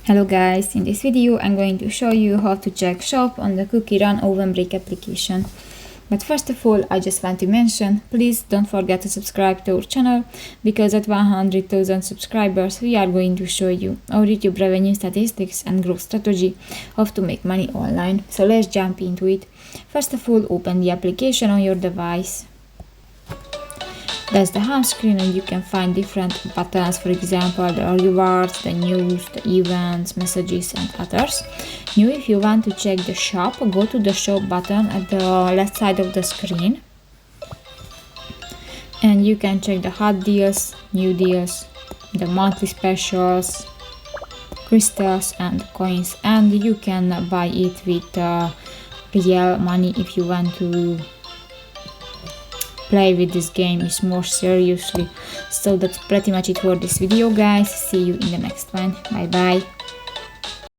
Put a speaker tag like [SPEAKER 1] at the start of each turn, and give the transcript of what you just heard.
[SPEAKER 1] Hello guys, in this video I'm going to show you how to check shop on the CoookieRun OvenBreak application. But first of all, I just want to mention, please don't forget to subscribe to our channel, because at 100,000 subscribers we are going to show you our YouTube revenue statistics and growth strategy, how to make money online. So let's jump into it. First of all, open the application on your device. That's the home screen, and you can find different buttons, for example the rewards, the news, the events, messages and others. Now if you want to check the shop, go to the shop button at the left side of the screen and you can check the hot deals, new deals, the monthly specials, crystals and coins, and you can buy it with real money if you want to play with this game is more seriously. So that's pretty much it for this video guys. See you in the next one. Bye bye.